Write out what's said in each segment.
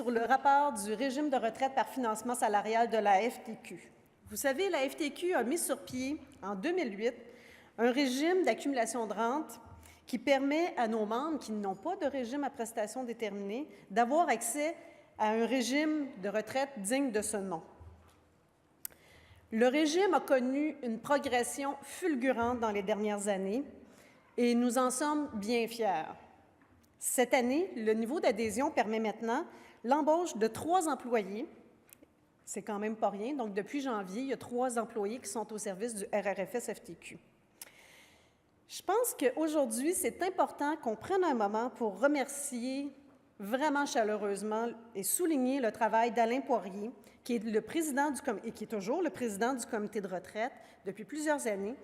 sur le rapport du régime de retraite par financement salarial de la FTQ. Vous savez, la FTQ a mis sur pied, en 2008, un régime d'accumulation de rente qui permet à nos membres qui n'ont pas de régime à prestations déterminées d'avoir accès à un régime de retraite digne de ce nom. Le régime a connu une progression fulgurante dans les dernières années et nous en sommes bien fiers. Cette année, le niveau d'adhésion permet maintenant l'embauche de 3 employés. C'est quand même pas rien. Donc, depuis janvier, il y a 3 employés qui sont au service du RRFS-FTQ. Je pense qu'aujourd'hui, c'est important qu'on prenne un moment pour remercier vraiment chaleureusement et souligner le travail d'Alain Poirier, qui est le président et qui est toujours le président du comité de retraite depuis plusieurs années,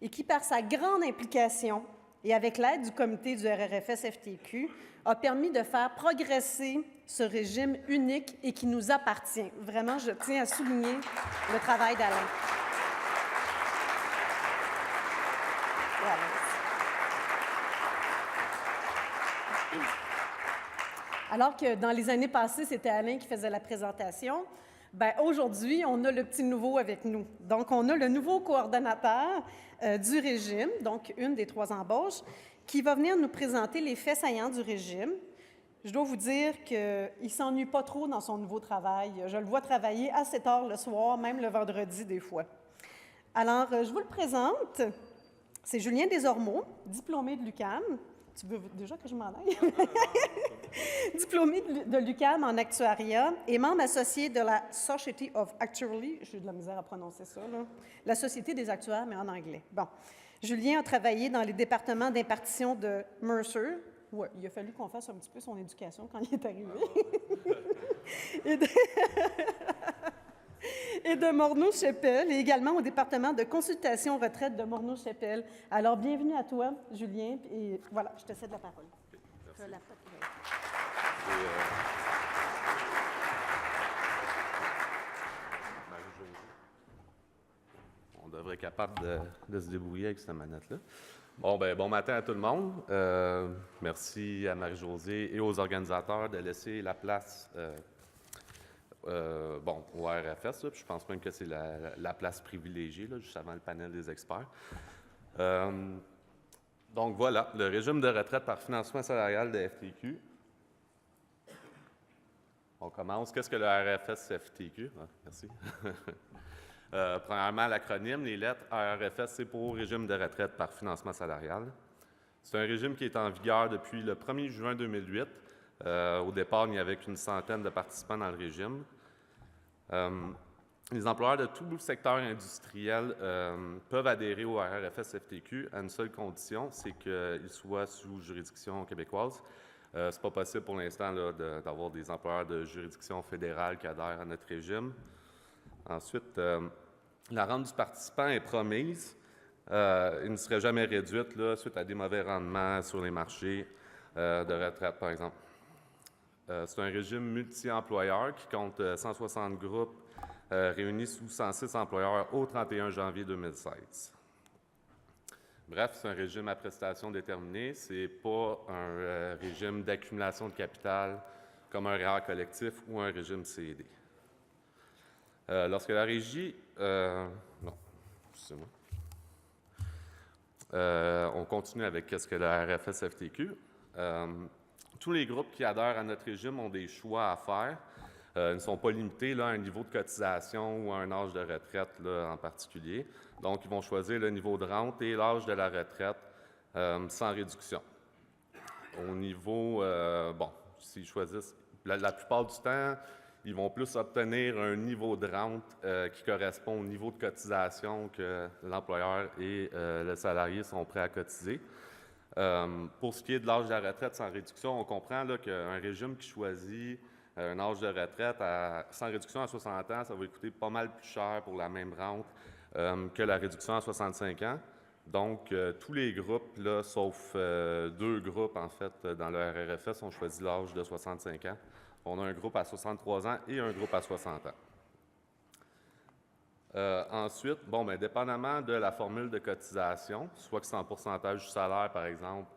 et qui, par sa grande implication et avec l'aide du comité du RRFS-FTQ, a permis de faire progresser ce régime unique et qui nous appartient. Vraiment, je tiens à souligner le travail d'Alain. Voilà. Alors que dans les années passées, c'était Alain qui faisait la présentation, aujourd'hui, on a le petit nouveau avec nous. Donc, on a le nouveau coordonnateur du régime, donc une des 3 embauches, qui va venir nous présenter les faits saillants du régime. Je dois vous dire qu'il ne s'ennuie pas trop dans son nouveau travail. Je le vois travailler assez tard le soir, même le vendredi des fois. Alors, je vous le présente. C'est Julien Desormeaux, diplômé de l'UQAM. Tu veux déjà que je m'en aille? Diplômé de l'UQAM en actuariat et membre associé de la Society of Actuaries, j'ai de la misère à prononcer ça, là. La Société des actuaires, mais en anglais. Bon. Julien a travaillé dans les départements d'impartition de Mercer. Ouais, il a fallu qu'on fasse un petit peu son éducation quand il est arrivé. et de Morneau-Chapelle, et également au département de consultation retraite de Morneau-Chapelle. Alors, bienvenue à toi, Julien, et voilà, je te cède la parole. Merci. On devrait être capable de se débrouiller avec cette manette-là. Bon matin à tout le monde. Merci à Marie-Josée et aux organisateurs de laisser la place au RFS. Là, puis je pense même que c'est la place privilégiée, là, juste avant le panel des experts. Donc voilà, le régime de retraite par financement salarial de FTQ. On commence. Qu'est-ce que le RFS-FTQ? Ah, merci. Premièrement, l'acronyme, les lettres RRFS, c'est pour Régime de retraite par financement salarial. C'est un régime qui est en vigueur depuis le 1er juin 2008. Au départ, il n'y avait qu'une centaine de participants dans le régime. Les employeurs de tout le secteur industriel peuvent adhérer au RRFS-FTQ à une seule condition, c'est qu'ils soient sous juridiction québécoise. Ce n'est pas possible pour l'instant d'avoir des employeurs de juridiction fédérale qui adhèrent à notre régime. Ensuite, la rente du participant est promise. Elle ne serait jamais réduite là, suite à des mauvais rendements sur les marchés de retraite, par exemple. C'est un régime multi-employeur qui compte 160 groupes réunis sous 106 employeurs au 31 janvier 2016. Bref, c'est un régime à prestations déterminées. Ce n'est pas un régime d'accumulation de capital comme un REER collectif ou un régime CED. Lorsque la régie... non, excusez-moi. On continue avec qu'est-ce que le RFS-FTQ. Tous les groupes qui adhèrent à notre régime ont des choix à faire. Ils ne sont pas limités là, à un niveau de cotisation ou à un âge de retraite là, en particulier. Donc, ils vont choisir le niveau de rente et l'âge de la retraite sans réduction. Au niveau, s'ils choisissent, la plupart du temps, ils vont plus obtenir un niveau de rente qui correspond au niveau de cotisation que l'employeur et le salarié sont prêts à cotiser. Pour ce qui est de l'âge de la retraite sans réduction, on comprend qu'un régime qui choisit un âge de retraite sans réduction à 60 ans, ça va coûter pas mal plus cher pour la même rente que la réduction à 65 ans. Donc, tous les groupes, là, sauf 2 groupes, en fait, dans le RRFS, ont choisi l'âge de 65 ans. On a un groupe à 63 ans et un groupe à 60 ans. Ensuite, dépendamment de la formule de cotisation, soit que c'est en pourcentage du salaire, par exemple,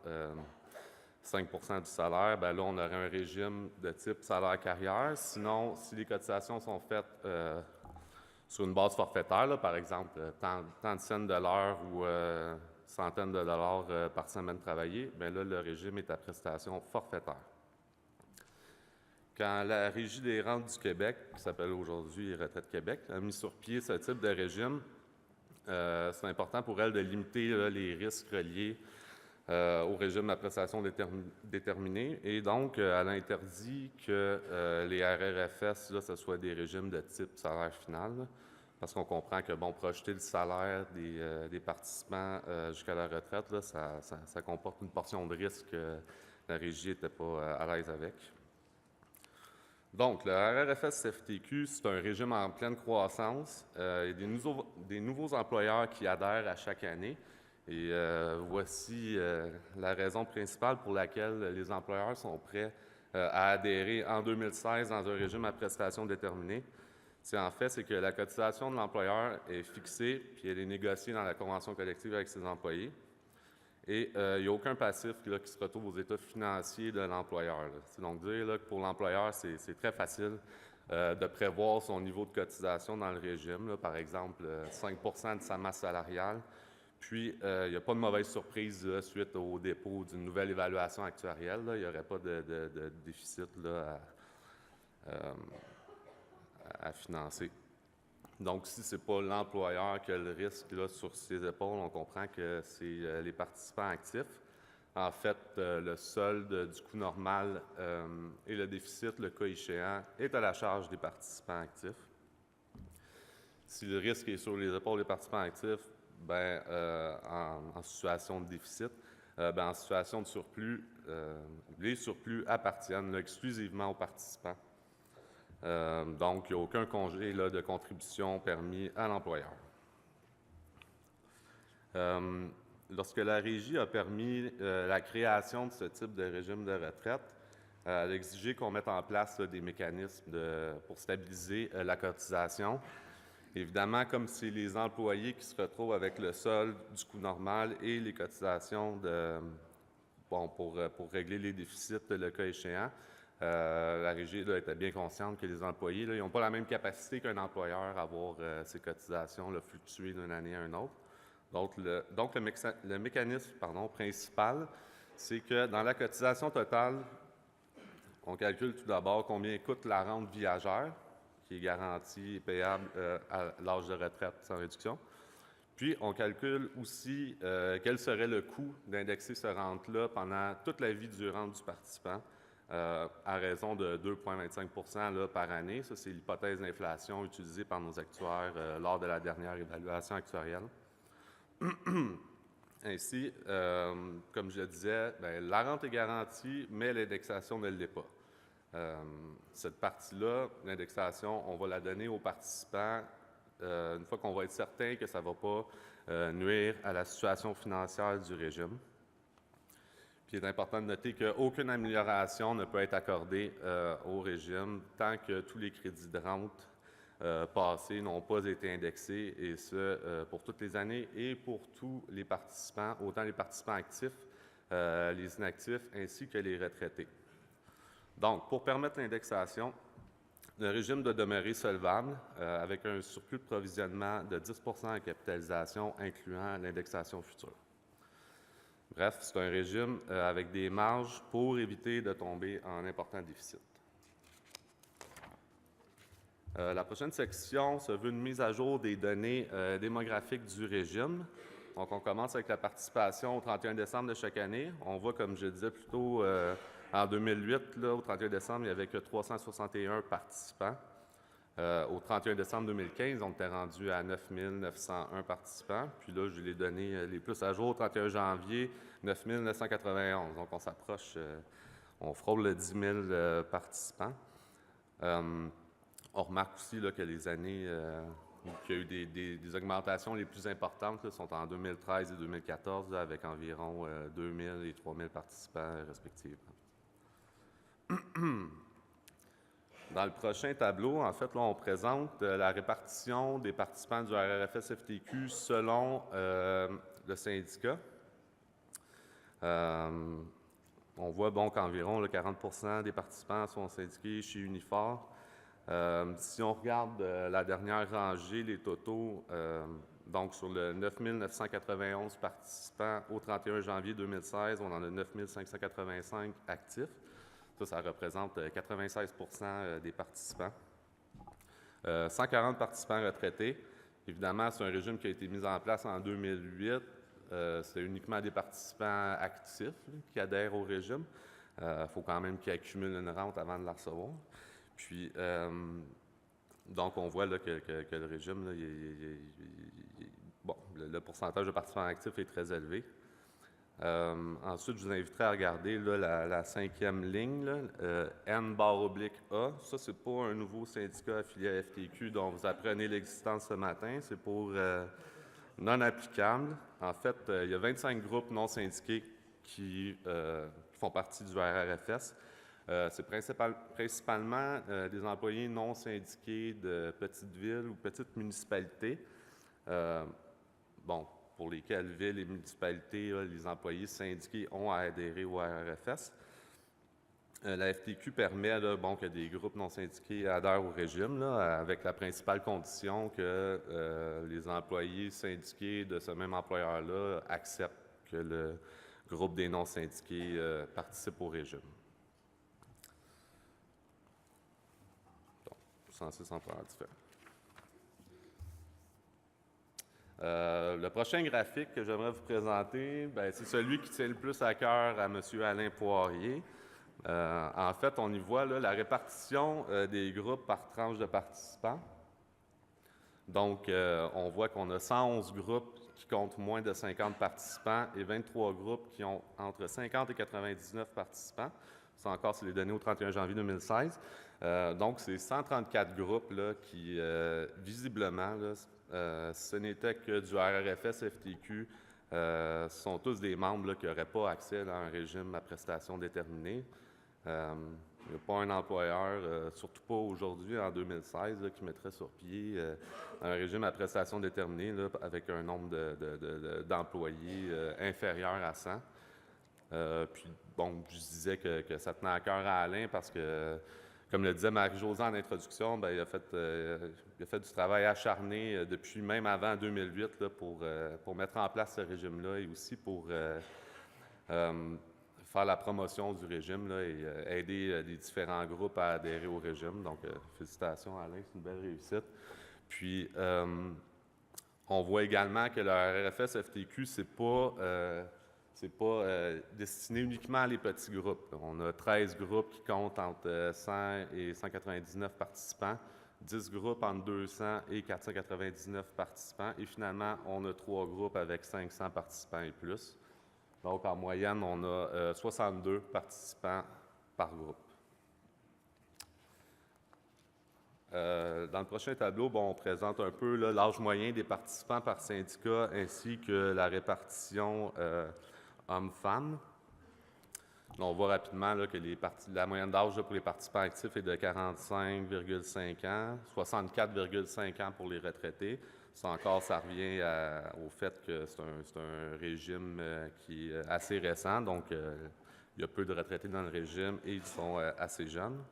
5 du salaire, bien là, on aurait un régime de type salaire-carrière. Sinon, si les cotisations sont faites sur une base forfaitaire, là, par exemple, tant de cents de l'heure ou centaines de dollars par semaine travaillée, bien là, le régime est à prestation forfaitaire. Quand la Régie des rentes du Québec, qui s'appelle aujourd'hui Retraite Québec, a mis sur pied ce type de régime, c'est important pour elle de limiter là, les risques reliés au régime à prestation déterminée. Et donc, elle a interdit que les RRFS, là, ce soit des régimes de type salaire final, là, parce qu'on comprend que, bon, projeter le salaire des participants jusqu'à la retraite, là, ça comporte une portion de risque que la Régie n'était pas à l'aise avec. Donc, le RRFS-FTQ, c'est un régime en pleine croissance. Il y a des nouveaux employeurs qui adhèrent à chaque année. Et voici la raison principale pour laquelle les employeurs sont prêts à adhérer en 2016 dans un régime à prestation déterminée. C'est que la cotisation de l'employeur est fixée, puis elle est négociée dans la convention collective avec ses employés. Et il n'y a aucun passif là, qui se retrouve aux états financiers de l'employeur. C'est donc dire là, que pour l'employeur, c'est très facile de prévoir son niveau de cotisation dans le régime. Là, par exemple, 5 de sa masse salariale. Puis, il n'y a pas de mauvaise surprise là, suite au dépôt d'une nouvelle évaluation actuarielle. Là. Il n'y aurait pas de déficit là, à financer. Donc, si ce n'est pas l'employeur qui a le risque là, sur ses épaules, on comprend que c'est les participants actifs. En fait, le solde du coût normal et le déficit, le cas échéant, est à la charge des participants actifs. Si le risque est sur les épaules des participants actifs, bien, en situation de déficit, bien, en situation de surplus, les surplus appartiennent là, exclusivement aux participants. Donc, il n'y a aucun congé là, de contribution permis à l'employeur. Lorsque la Régie a permis la création de ce type de régime de retraite, elle a exigé qu'on mette en place là, des mécanismes pour stabiliser la cotisation. Évidemment, comme c'est les employés qui se retrouvent avec le solde du coût normal et les cotisations pour régler les déficits, le cas échéant, la Régie là, était bien consciente que les employés n'ont pas la même capacité qu'un employeur à voir ses cotisations là, fluctuer d'une année à une autre. Donc, le mécanisme principal, c'est que dans la cotisation totale, on calcule tout d'abord combien coûte la rente viagère, qui est garantie et payable à l'âge de retraite sans réduction. Puis, on calcule aussi quel serait le coût d'indexer cette rente-là pendant toute la vie durante du participant, à raison de 2,25 par année. Ça, c'est l'hypothèse d'inflation utilisée par nos actuaires lors de la dernière évaluation actuarielle. Ainsi, comme je le disais, bien, la rente est garantie, mais l'indexation ne l'est pas. Cette partie-là, l'indexation, on va la donner aux participants une fois qu'on va être certain que ça ne va pas nuire à la situation financière du régime. Puis il est important de noter qu'aucune amélioration ne peut être accordée au régime tant que tous les crédits de rente passés n'ont pas été indexés, et ce, pour toutes les années et pour tous les participants, autant les participants actifs, les inactifs, ainsi que les retraités. Donc, pour permettre l'indexation, le régime doit demeurer solvable avec un surplus de provisionnement de 10 en capitalisation, incluant l'indexation future. Bref, c'est un régime avec des marges pour éviter de tomber en important déficit. La prochaine section se veut une mise à jour des données démographiques du régime. Donc, on commence avec la participation au 31 décembre de chaque année. On voit, comme je disais plus tôt, en 2008, là, au 31 décembre, il n'y avait que 361 participants. Au 31 décembre 2015, on était rendu à 9 901 participants. Puis là, je les donné les plus à jour. Au 31 janvier, 9 991. Donc, on s'approche, on frôle les 10 000 participants. On remarque aussi là, que les années où il y a eu des augmentations les plus importantes là, sont en 2013 et 2014, là, avec environ 2 000 et 3 000 participants respectivement. Dans le prochain tableau, en fait, là, on présente la répartition des participants du RRFS-FTQ selon le syndicat. On voit qu'environ 40 des participants sont syndiqués chez Unifor. Si on regarde la dernière rangée, les totaux, donc sur le 9 991 participants au 31 janvier 2016, on en a 9 585 actifs. Ça représente 96 des participants. 140 participants retraités. Évidemment, c'est un régime qui a été mis en place en 2008. C'est uniquement des participants actifs qui adhèrent au régime. Il faut quand même qu'ils accumulent une rente avant de la recevoir. Puis, donc, on voit là, que le régime, là, le pourcentage de participants actifs est très élevé. Ensuite, je vous inviterai à regarder là, la cinquième ligne, là, N/A. Ça, c'est pas un nouveau syndicat affilié à FTQ dont vous apprenez l'existence ce matin. C'est pour non applicable. En fait, il y a 25 groupes non syndiqués qui font partie du RRFS. C'est principalement des employés non syndiqués de petites villes ou petites municipalités. Pour lesquelles villes et municipalités, là, les employés syndiqués ont à adhérer au RRFS. La FTQ permet là, que des groupes non syndiqués adhèrent au régime, là, avec la principale condition que les employés syndiqués de ce même employeur-là acceptent que le groupe des non syndiqués participe au régime. Donc, 106 employeurs différents. Le prochain graphique que j'aimerais vous présenter, c'est celui qui tient le plus à cœur à M. Alain Poirier. En fait, on y voit là, la répartition des groupes par tranche de participants. Donc, on voit qu'on a 111 groupes qui comptent moins de 50 participants et 23 groupes qui ont entre 50 et 99 participants. Ça encore, c'est les données au 31 janvier 2016. Donc, c'est 134 groupes là, qui, visiblement, là, ce n'était que du RRFS FTQ, sont tous des membres là, qui n'auraient pas accès à un régime à prestations déterminées. Il n'y a pas un employeur, surtout pas aujourd'hui, en 2016, là, qui mettrait sur pied un régime à prestations déterminées là, avec un nombre d'employés inférieur à 100. Puis, je disais que ça tenait à cœur à Alain parce que, comme le disait Marie-Josée en introduction, il a fait du travail acharné depuis même avant 2008 là, pour mettre en place ce régime-là et aussi pour faire la promotion du régime là, et aider les différents groupes à adhérer au régime. Donc, félicitations Alain, c'est une belle réussite. Puis, on voit également que le RRFS FTQ, c'est pas destiné uniquement à les petits groupes. On a 13 groupes qui comptent entre 100 et 199 participants, 10 groupes entre 200 et 499 participants, et finalement, on a 3 groupes avec 500 participants et plus. Donc, en moyenne, on a 62 participants par groupe. Dans le prochain tableau, on présente un peu l'âge moyen des participants par syndicat ainsi que la répartition hommes-femmes. On voit rapidement là, que la moyenne d'âge pour les participants actifs est de 45,5 ans, 64,5 ans pour les retraités. Ça encore, ça revient au fait que c'est un régime qui est assez récent, donc il y a peu de retraités dans le régime et ils sont assez jeunes.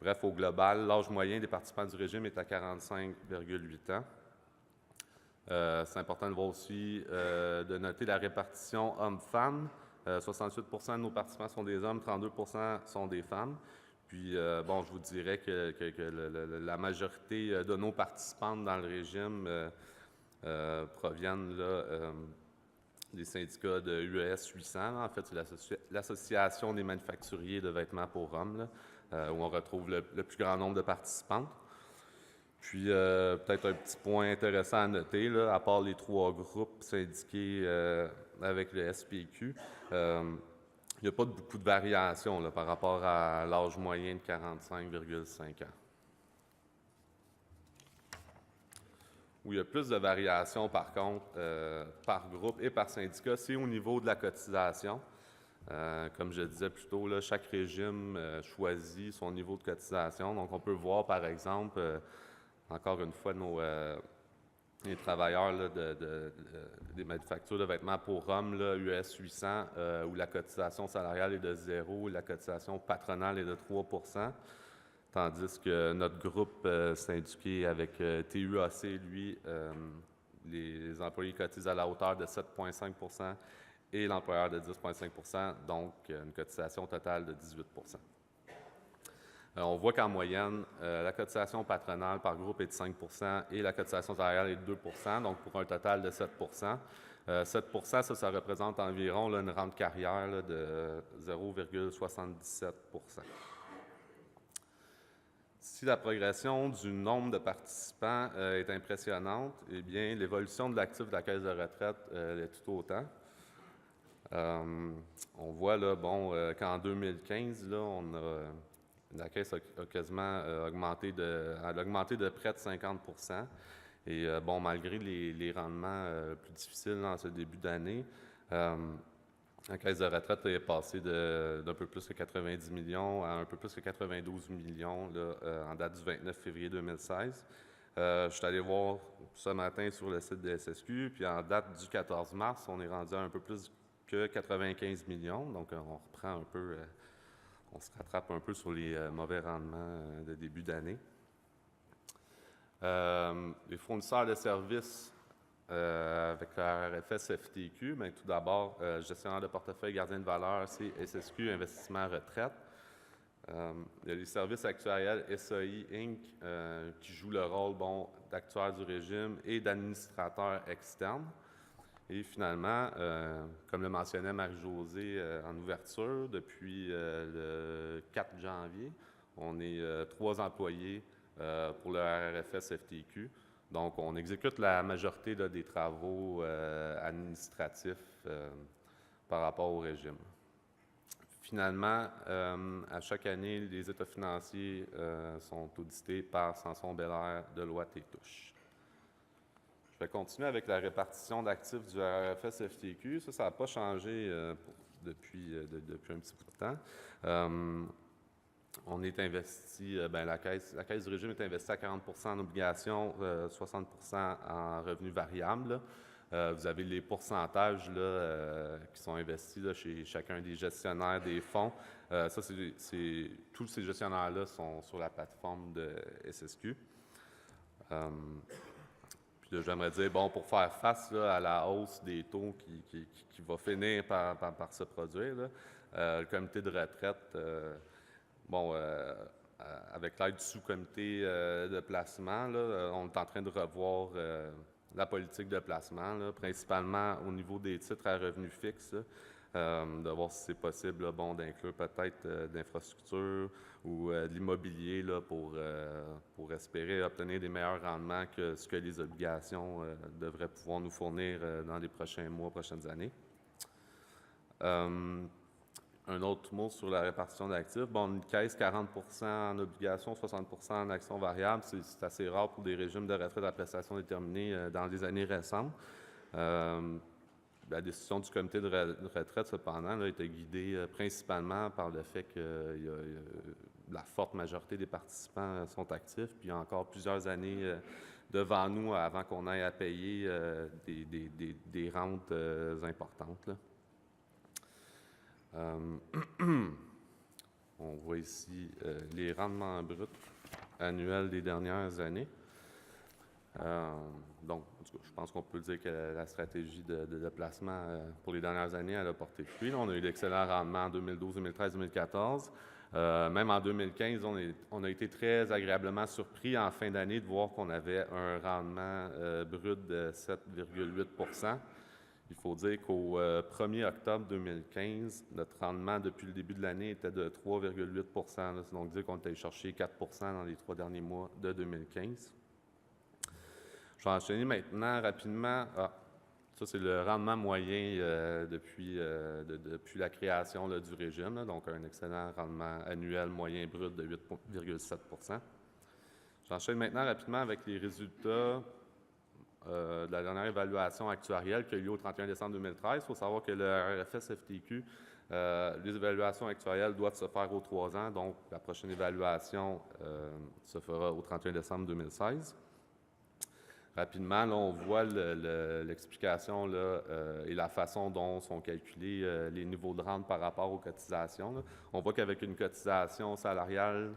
Bref, au global, l'âge moyen des participants du régime est à 45,8 ans. C'est important de voir aussi, de noter la répartition hommes-femmes. 68 de nos participants sont des hommes, 32 sont des femmes. Puis, je vous dirais que la majorité de nos participantes dans le régime proviennent là, des syndicats de UES 800. Là. En fait, c'est l'Association des manufacturiers de vêtements pour hommes, là, où on retrouve le plus grand nombre de participantes. Puis, peut-être un petit point intéressant à noter, là, à part les 3 groupes syndiqués avec le SPQ, il n'y a pas beaucoup de variation là, par rapport à l'âge moyen de 45,5 ans. Où il y a plus de variation, par contre, par groupe et par syndicat, c'est au niveau de la cotisation. Comme je disais plus tôt, là, chaque régime choisit son niveau de cotisation. Donc, on peut voir, par exemple, encore une fois, les travailleurs là, des manufactures de vêtements pour hommes, là, US 800, où la cotisation salariale est de 0, la cotisation patronale est de 3 tandis que notre groupe syndiqué avec TUAC, lui, les employés cotisent à la hauteur de 7,5 et l'employeur de 10,5 donc une cotisation totale de 18 on voit qu'en moyenne, la cotisation patronale par groupe est de 5 et la cotisation salariale est de 2 donc pour un total de 7 7 ça représente environ là, une rente carrière là, de 0,77 Si la progression du nombre de participants est impressionnante, eh bien, l'évolution de l'actif de la caisse de retraite l'est tout autant. On voit là, qu'en 2015, là, la caisse a quasiment augmenté de près de 50 Et malgré les rendements plus difficiles dans ce début d'année, la caisse de retraite est passée d'un peu plus que 90 millions à un peu plus que 92 millions là, en date du 29 février 2016. Je suis allé voir ce matin sur le site de SSQ, puis en date du 14 mars, on est rendu à un peu plus que 95 millions. Donc, on reprend un peu, on se rattrape un peu sur les mauvais rendements de début d'année. Les fournisseurs de services avec la RFS FTQ, bien, tout d'abord, gestionnaire de portefeuille, gardien de valeur, c'est SSQ, investissement retraite. Il y a les services actuariels SAI Inc. Qui jouent le rôle d'actuaire du régime et d'administrateur externe. Et finalement, comme le mentionnait Marie-Josée en ouverture, depuis le 4 janvier, on est 3 employés pour le RRFS FTQ. Donc, on exécute la majorité là, des travaux administratifs par rapport au régime. Finalement, à chaque année, les états financiers sont audités par Samson Belair, Deloitte et Touche. Je vais continuer avec la répartition d'actifs du RRFS FTQ. Ça n'a pas changé depuis un petit bout de temps. On est investi, la caisse du régime est investie à 40 en obligations, 60 en revenus variables. Vous avez les pourcentages là, qui sont investis là, chez chacun des gestionnaires des fonds. Tous ces gestionnaires-là sont sur la plateforme de SSQ. Puis là, j'aimerais dire, pour faire face là, à la hausse des taux qui va finir par se produire, là, le comité de retraite, avec l'aide du sous-comité de placement, là, on est en train de revoir la politique de placement, là, principalement au niveau des titres à revenus fixes, de voir si c'est possible là, d'inclure peut-être d'infrastructures ou de l'immobilier là, pour espérer obtenir des meilleurs rendements que ce que les obligations devraient pouvoir nous fournir dans les prochains mois, prochaines années. Un autre mot sur la répartition d'actifs. Une caisse, 40 en obligations, 60 en actions variables. C'est assez rare pour des régimes de retraite à prestations déterminées dans les années récentes. La décision du comité de retraite, cependant, a été guidée principalement par le fait que la forte majorité des participants sont actifs, puis il y a encore plusieurs années devant nous avant qu'on aille à payer des rentes importantes, là. On voit ici les rendements bruts annuels des dernières années. Donc, je pense qu'on peut dire que la stratégie de placement pour les dernières années, elle a porté fruit. On a eu d'excellents rendements en 2012, 2013, 2014. Même en 2015, on a été très agréablement surpris en fin d'année de voir qu'on avait un rendement brut de 7,8 Il faut dire qu'au 1er octobre 2015, notre rendement depuis le début de l'année était de 3,8 C'est donc dire qu'on était chercher 4 dans les 3 derniers mois de 2015. Je vais enchaîner maintenant rapidement. Ça, c'est le rendement moyen depuis la création là, du régime, là, donc un excellent rendement annuel moyen brut de 8,7 J'enchaîne maintenant rapidement avec les résultats de la dernière évaluation actuarielle qui a eu lieu au 31 décembre 2013. Il faut savoir que le RFS FTQ, les évaluations actuarielles doivent se faire aux 3 ans, donc la prochaine évaluation se fera au 31 décembre 2016. Rapidement, là, on voit l'explication et la façon dont sont calculés les niveaux de rente par rapport aux cotisations. Là. On voit qu'avec une cotisation salariale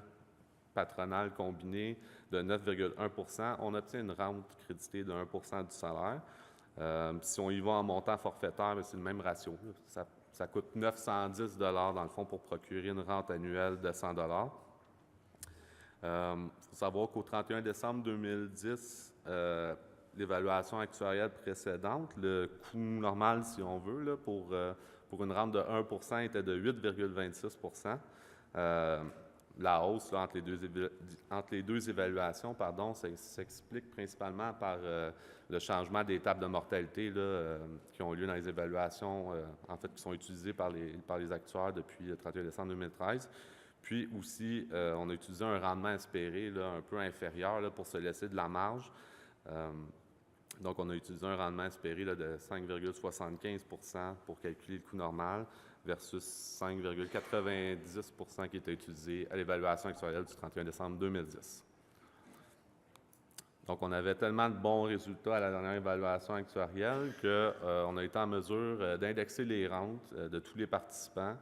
patronale combinée de 9,1 % on obtient une rente créditée de 1 % du salaire. Si on y va en montant forfaitaire, c'est le même ratio. Ça coûte 910 $ dans le fond pour procurer une rente annuelle de 100 $. Il faut savoir qu'au 31 décembre 2010, l'évaluation actuarielle précédente, le coût normal, si on veut, là, pour une rente de 1 % était de 8,26 %. La hausse là, entre les deux évaluations, ça s'explique principalement par le changement des tables de mortalité là, qui ont lieu dans les évaluations, en fait, qui sont utilisées par les actuaires depuis le 31 décembre 2013. Puis aussi, on a utilisé un rendement espéré là, un peu inférieur là, pour se laisser de la marge. Donc, on a utilisé un rendement espéré là, de 5,75 % pour calculer le coût normal versus 5,90 % qui était utilisé à l'évaluation actuarielle du 31 décembre 2010. Donc, on avait tellement de bons résultats à la dernière évaluation actuarielle qu'on a été en mesure d'indexer les rentes de tous les participants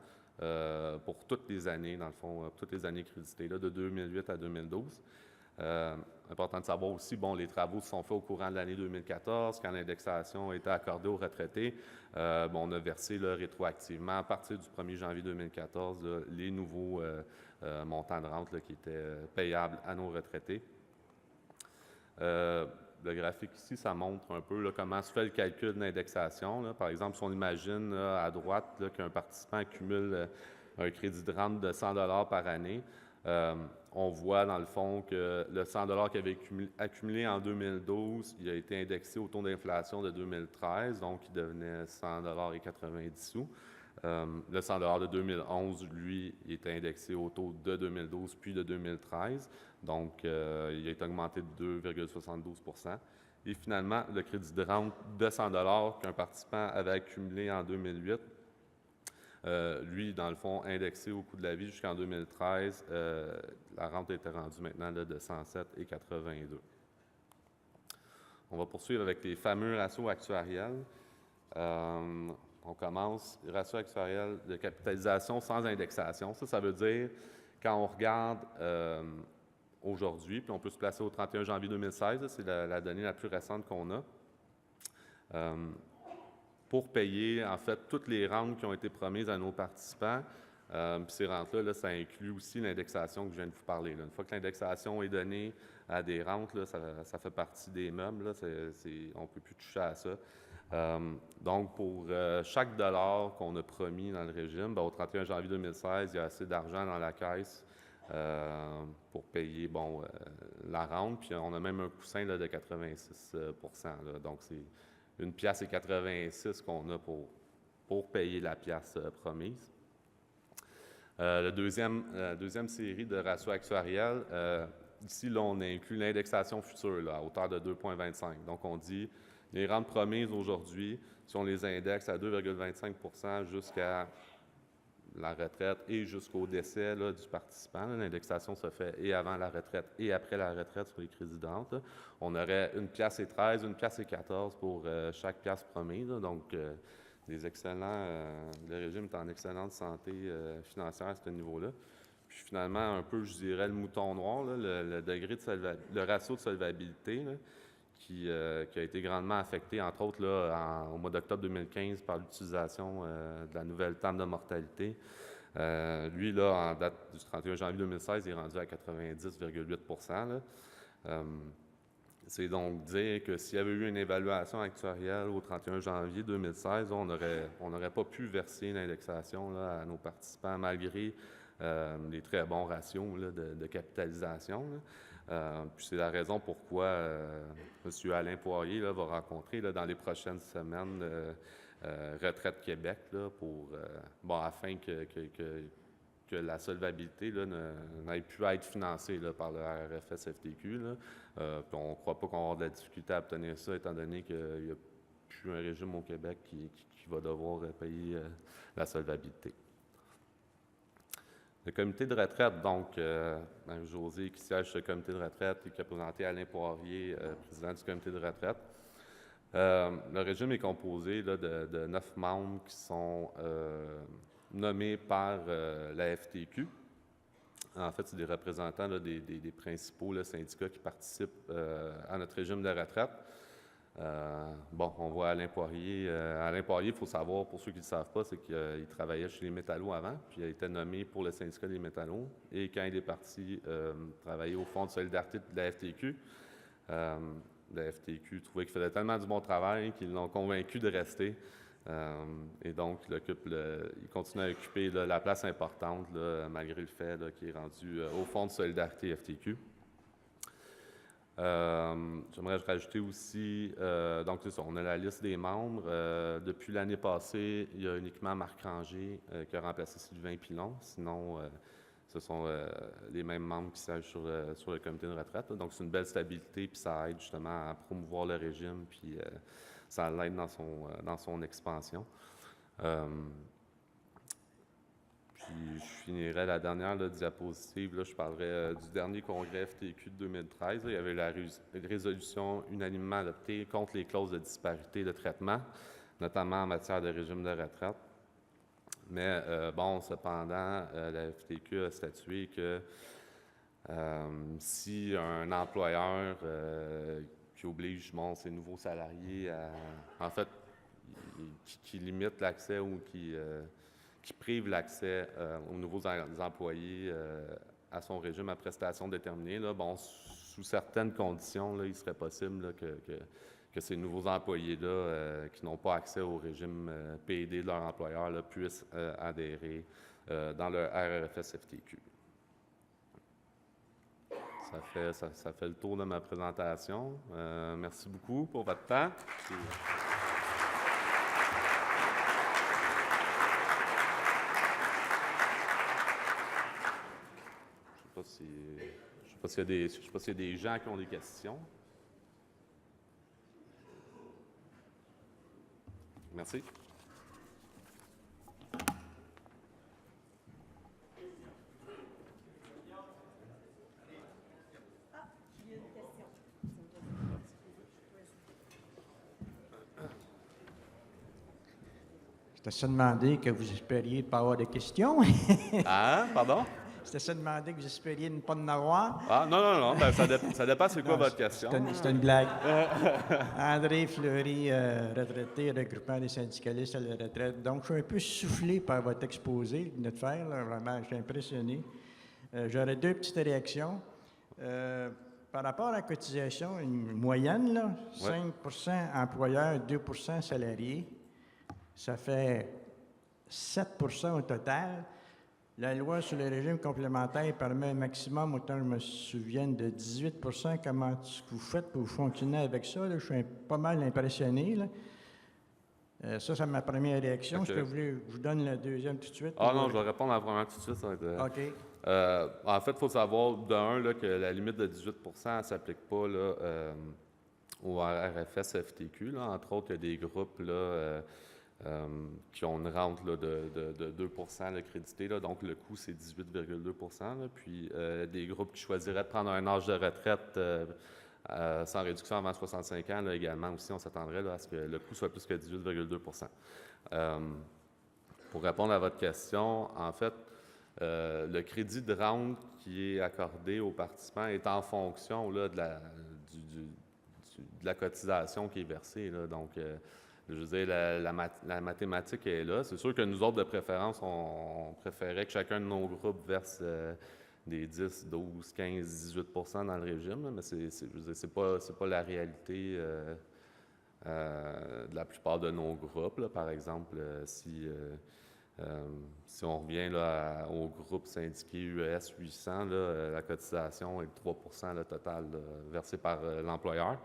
pour toutes les années, dans le fond, toutes les années créditées, là, de 2008 à 2012. Important de savoir aussi, bon, les travaux se sont faits au courant de l'année 2014, quand l'indexation a été accordée aux retraités. On a versé là, rétroactivement, à partir du 1er janvier 2014, là, les nouveaux montants de rente là, qui étaient payables à nos retraités. Le graphique ici, ça montre un peu là, comment se fait le calcul de l'indexation. Par exemple, si on imagine là, à droite qu'un participant accumule un crédit de rente de 100 $ par année, on voit dans le fond que le 100 $ qu'il avait accumulé en 2012, il a été indexé au taux d'inflation de 2013, donc il devenait 100 $ et 90 sous. Le 100 $ de 2011, lui, il était indexé au taux de 2012 puis de 2013, donc il a été augmenté de 2,72 %. Et finalement, le crédit de rente de 100 $ qu'un participant avait accumulé en 2008, lui, dans le fond, indexé au coût de la vie jusqu'en 2013, la rente était rendue maintenant là, de 107,82 $. On va poursuivre avec les fameux ratios actuariels. On commence, ratio actuariel de capitalisation sans indexation. Ça veut dire, quand on regarde aujourd'hui, puis on peut se placer au 31 janvier 2016, c'est la donnée la plus récente qu'on a, pour payer, en fait, toutes les rentes qui ont été promises à nos participants. Puis ces rentes-là, là, ça inclut aussi l'indexation que je viens de vous parler. Là. Une fois que l'indexation est donnée à des rentes, là, ça fait partie des meubles. Là, on ne peut plus toucher à ça. Donc, pour chaque dollar qu'on a promis dans le régime, au 31 janvier 2016, il y a assez d'argent dans la caisse pour payer la rente. Puis on a même un coussin là, de 86 %. Là. Donc, c'est 1,86 $ qu'on a pour payer la pièce promise. La deuxième série de ratios actuariels, ici, là, on inclut l'indexation future là, à hauteur de 2,25 %. Donc, on dit les rentes promises aujourd'hui, si on les indexe à 2,25 % jusqu'à la retraite et jusqu'au décès là, du participant, l'indexation se fait et avant la retraite et après la retraite sur les crédits de rente. Là. On aurait 1,13 $, 1,14 $ pour chaque pièce promise. Là. Donc, le régime est en excellente santé financière à ce niveau-là. Puis finalement, un peu, je dirais, le mouton noir, là, le degré le ratio de solvabilité, là, qui a été grandement affecté, entre autres, là, au mois d'octobre 2015 par l'utilisation de la nouvelle table de mortalité. Lui, là, en date du 31 janvier 2016, il est rendu à 90,8 %. C'est donc dire que s'il y avait eu une évaluation actuarielle au 31 janvier 2016, on n'aurait pas pu verser l'indexation là, à nos participants malgré les très bons ratios là, de capitalisation. Là. Puis c'est la raison pourquoi M. Alain Poirier là, va rencontrer là, dans les prochaines semaines Retraite Québec là, afin que la solvabilité n'ait pu être financée là, par le RFS-FTQ. Puis on ne croit pas qu'on va avoir de la difficulté à obtenir ça, étant donné qu'il n'y a plus un régime au Québec qui va devoir payer la solvabilité. Le comité de retraite, donc, Marie-Josée qui siège sur le comité de retraite et qui a présenté Alain Poirier, président du comité de retraite. Le régime est composé là, de 9 membres qui sont nommés par la FTQ. En fait, c'est des représentants là, des principaux là, syndicats qui participent à notre régime de retraite. Bon, on voit Alain Poirier. Alain Poirier, il faut savoir, pour ceux qui ne le savent pas, c'est qu'il travaillait chez les Métallos avant, puis il a été nommé pour le syndicat des Métallos. Et quand il est parti travailler au Fonds de solidarité de la FTQ, la FTQ trouvait qu'il faisait tellement du bon travail qu'ils l'ont convaincu de rester. Et donc, il continue à occuper là, la place importante, là, malgré le fait qu'il est rendu au Fonds de solidarité FTQ. J'aimerais rajouter aussi, donc c'est ça, on a la liste des membres. Depuis l'année passée, il y a uniquement Marc Ranger qui a remplacé Sylvain Pilon. Sinon, ce sont les mêmes membres qui siègent sur le comité de retraite. Donc, c'est une belle stabilité, puis ça aide justement à promouvoir le régime, puis ça l'aide dans son expansion. Puis, je finirai la dernière là, diapositive. Là, je parlerai du dernier congrès FTQ de 2013. Là, il y avait la résolution unanimement adoptée contre les clauses de disparité de traitement, notamment en matière de régime de retraite. Mais bon, cependant, la FTQ a statué que si un employeur qui oblige ses nouveaux salariés à, en fait, qui limite l'accès ou qui prive l'accès aux nouveaux employés à son régime à prestations déterminées. Là, bon, sous certaines conditions, là, il serait possible là, que ces nouveaux employés-là, qui n'ont pas accès au régime PED de leur employeur, là, puissent adhérer dans le RRFS-FTQ. Ça fait le tour de ma présentation. Merci beaucoup pour votre temps. Je ne sais pas s'il y a des gens qui ont des questions. Merci. C'était ça demander que vous espériez ne pas avoir de questions. Ah, pardon? C'était ça demander que vous espériez ne pas en avoir. Ah, non. Ben, ça dépend c'est quoi votre question. C'est une blague. André Fleury, retraité, regroupement des syndicalistes à la retraite. Donc, je suis un peu soufflé par votre exposé que vous venez de faire. Là, vraiment, je suis impressionné. J'aurais 2 petites réactions. Par rapport à la cotisation, une moyenne, là, 5 employeurs, 2 salariés, ça fait 7 au total. La loi sur le régime complémentaire permet un maximum, autant que je me souvienne, de 18 Comment vous faites pour fonctionner avec ça? Là? Je suis pas mal impressionné. Là. Ça, c'est ma première réaction. Okay. Est-ce que vous voulez que je vous donne la deuxième tout de suite? Ah non, je vais répondre à la première tout de suite. Ça va être, OK. En fait, il faut savoir, d'un, que la limite de 18 ne s'applique pas là, au RFS FTQ. Là. Entre autres, il y a des groupes là, qui ont une rente là, de 2 là, crédité. Là, donc, le coût, c'est 18,2 Puis, des groupes qui choisiraient de prendre un âge de retraite sans réduction avant 65 ans, là, également aussi, on s'attendrait là, à ce que le coût soit plus que 18,2 Pour répondre à votre question, en fait, le crédit de rente qui est accordé aux participants est en fonction là, de la cotisation qui est versée. Là. Donc, je veux dire, la mathématique est là. C'est sûr que nous autres, de préférence, on préférait que chacun de nos groupes verse des 10, 12, 15, 18 dans le régime, là, mais c'est pas la réalité de la plupart de nos groupes. Là. Par exemple, si on revient là, au groupe syndiqué US 800, là, la cotisation est de 3 le total versé par l'employeur.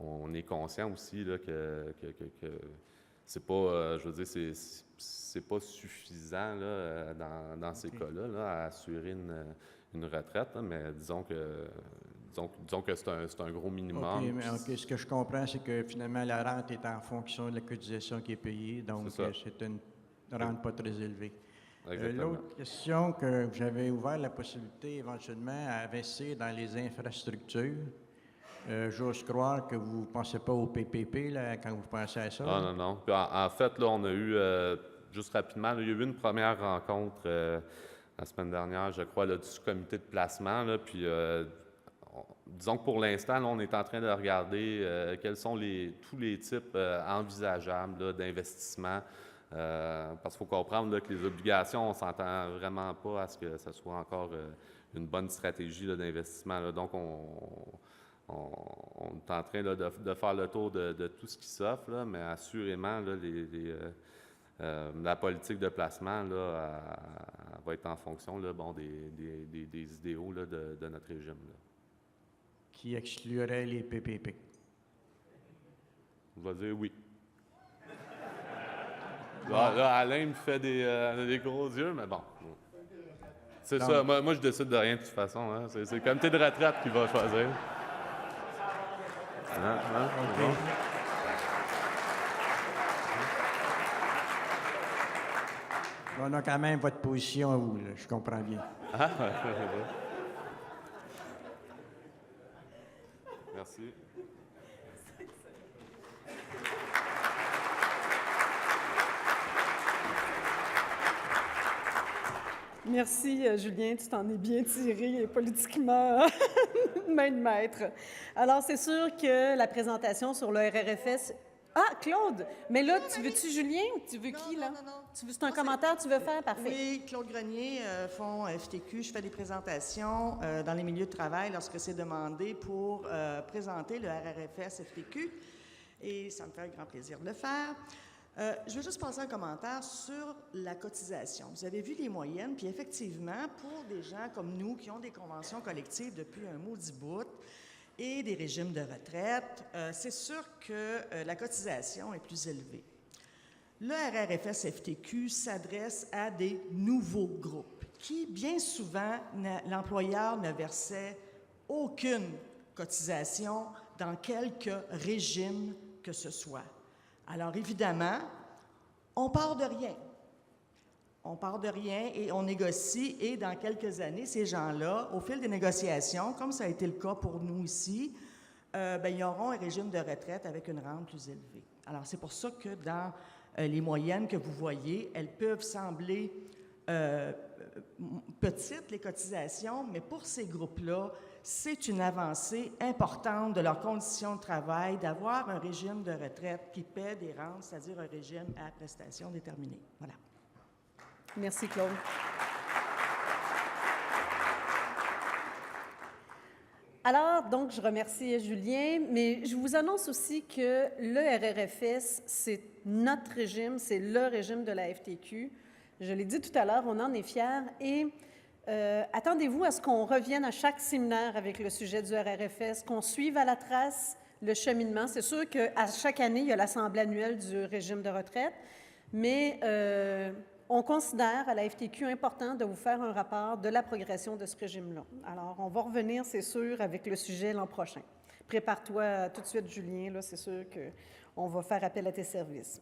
On est conscient aussi là, que c'est pas, je veux dire, c'est pas suffisant là, dans ces cas-là là, à assurer une retraite, là, mais disons que c'est un gros minimum. OK, ce que je comprends, c'est que finalement, la rente est en fonction de la cotisation qui est payée, donc c'est une rente pas très élevée. Exactement. L'autre question, que vous avez ouvert la possibilité éventuellement à investir dans les infrastructures. J'ose croire que vous ne pensez pas au PPP là, quand vous pensez à ça. Ah là. non, non. Puis en fait, là, on a eu, juste rapidement, là, il y a eu une première rencontre la semaine dernière, je crois, là, du comité de placement. Là, puis disons que pour l'instant, là, on est en train de regarder quels sont tous les types envisageables là, d'investissement. Parce qu'il faut comprendre là, que les obligations, on ne s'entend vraiment pas à ce que ce soit encore une bonne stratégie là, d'investissement. Là. Donc, on est en train là, de faire le tour de tout ce qui s'offre, là, mais assurément, là, la politique de placement là, elle va être en fonction là, bon, des idéaux là, de notre régime. Là. Qui exclurait les PPP. Je vais dire oui. Là, Alain me fait des gros yeux, mais bon. C'est ça. Moi, je décide de rien de toute façon. Hein. C'est le comité de retraite qui va choisir. OK. On a quand même votre position à vous, là, je comprends bien. Merci. Merci, Julien, tu t'en es bien tiré politiquement, main de maître. Alors, c'est sûr que la présentation sur le RRFS... Ah, Claude! Mais là, tu veux-tu Julien ou tu veux qui, là? Non. C'est un commentaire que tu veux faire? Parfait. Oui, Claude Grenier, fonds FTQ. Je fais des présentations dans les milieux de travail lorsque c'est demandé pour présenter le RRFS FTQ. Et ça me fait un grand plaisir de le faire. Je veux juste passer un commentaire sur la cotisation. Vous avez vu les moyennes, puis effectivement, pour des gens comme nous qui ont des conventions collectives depuis un maudit bout et des régimes de retraite, c'est sûr que la cotisation est plus élevée. Le RRFS FTQ s'adresse à des nouveaux groupes qui, bien souvent, l'employeur ne versait aucune cotisation dans quelque régime que ce soit. Alors, évidemment, on part de rien. On part de rien et on négocie. Et dans quelques années, ces gens-là, au fil des négociations, comme ça a été le cas pour nous ici, ils auront un régime de retraite avec une rente plus élevée. Alors, c'est pour ça que dans les moyennes que vous voyez, elles peuvent sembler petites, les cotisations, mais pour ces groupes-là, c'est une avancée importante de leurs conditions de travail d'avoir un régime de retraite qui paie des rentes, c'est-à-dire un régime à prestations déterminées. Voilà. Merci, Claude. Alors, donc, je remercie Julien, mais je vous annonce aussi que le RRFS, c'est notre régime, c'est le régime de la FTQ. Je l'ai dit tout à l'heure, on en est fiers et attendez-vous à ce qu'on revienne à chaque séminaire avec le sujet du RRFS, qu'on suive à la trace le cheminement. C'est sûr qu'à chaque année, il y a l'Assemblée annuelle du régime de retraite, mais on considère à la FTQ important de vous faire un rapport de la progression de ce régime-là. Alors, on va revenir, c'est sûr, avec le sujet l'an prochain. Prépare-toi tout de suite, Julien, là, c'est sûr qu'on va faire appel à tes services.